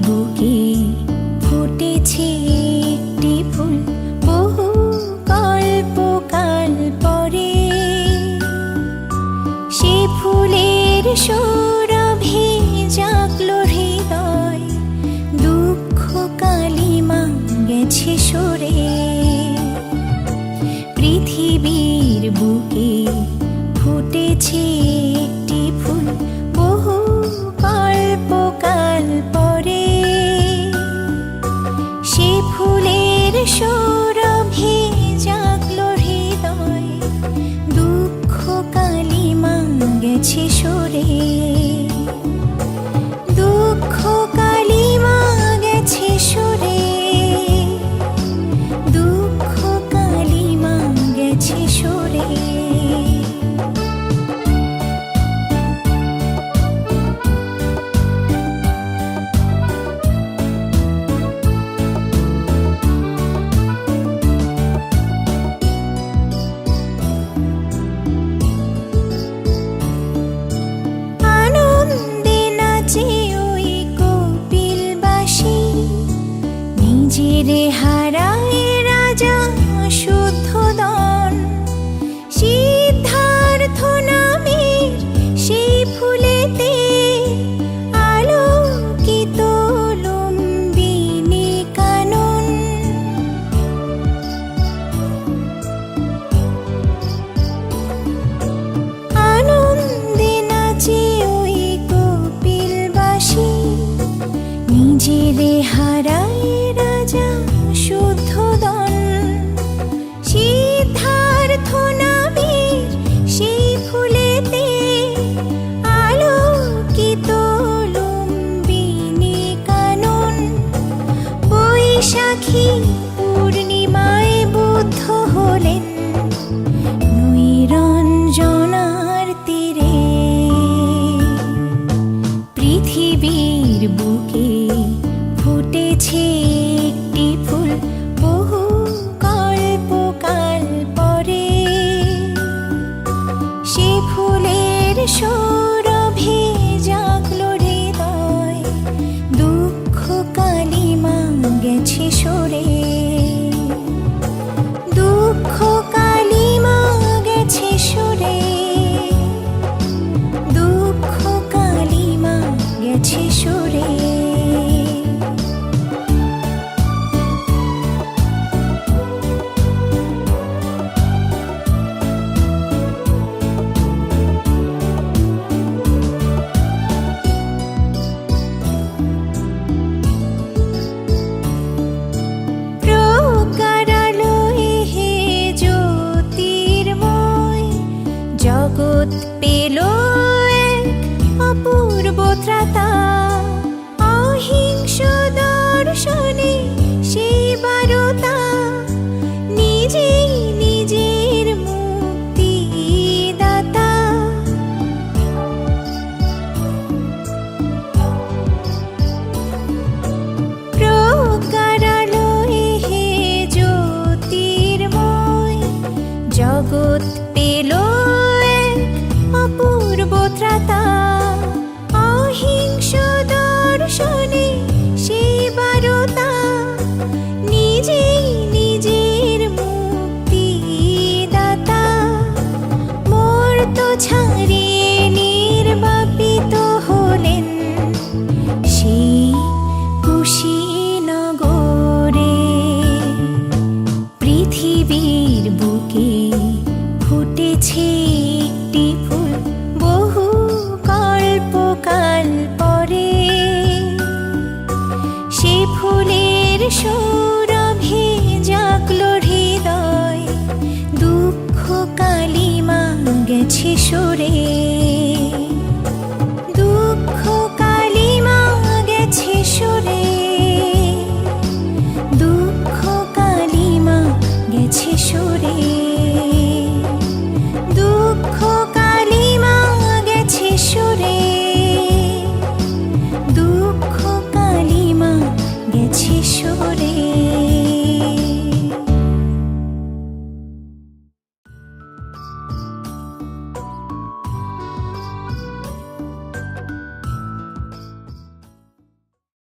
বুকে ফুটেছে একটি ফুল বহু কল্পকাল পরে। সে ফুলের সৌরভে জাগলো হৃদয়, দুঃখ কালিমা গেছে সরে। পৃথিবীর বুকে ফুটেছে একটি ফুল বহু কল্পকাল পরে। সে ফুলের সৌরভে জাগলো হৃদয়, দুঃখ কালিমা গেছে সরে। দুঃখ কালিমা গেছে সরে, দুঃখ কালিমা গেছে সরে। নিজেরে হারায় রাজা শুদ্ধোদন, সিদ্ধার্থ নামের সেই ফুলেতে আলোকিত লুম্বিনী কানন। আনন্দে নাচে ওই কপিলবাসী, নিজেরে হারায় শুদ্ধোদন, সিদ্ধার্থ নামের সেই ফুলেতে আলোকিত লুম্বিনী কানন। বৈশাখী পূর্ণিমায় বুদ্ধ হলেন নৈরঞ্জনার তীরে। পৃথিবীর বুকে ফুটেছে একটি ফুল বহু কল্পকাল পরে। সে ফুলের সৌরভে জাগলো হৃদয়, দুঃখ কালিমা গেছে সরে। দুঃখ কালিমা গেছে সরে, দুঃখ কালিমা গেছে সরে। জগৎ পেল এক অপূর্ব ত্রাতা, অহিংস দর্শনে সেই বারতা। নিজেই নিজের মুক্তিদাতা, প্রজ্ঞারালো হে জ্যোতির্ময়। জগৎ পেল অপূর্ব ত্রাতা, অহিংস দর্শনে সেই বারতা। নিজেই নিজের মুক্তিদাতা, মর্ত ছাড়িয়ে নির্বাপিত হলেন সেই কুশীনগরে। পৃথিবীর বুকে ফুটেছে একটি ফুল বহু কল্পকাল পরে। সে ফুলের সৌরভে জাগলো হৃদয়, দুঃখ কালিমা গেছে সরে। দুঃখ কালিমা গেছে সরে, দুঃখ কালিমা গেছে সরে। দুঃখ কালিমা গেছে সরে, দুঃখ কালিমা গেছে সরে।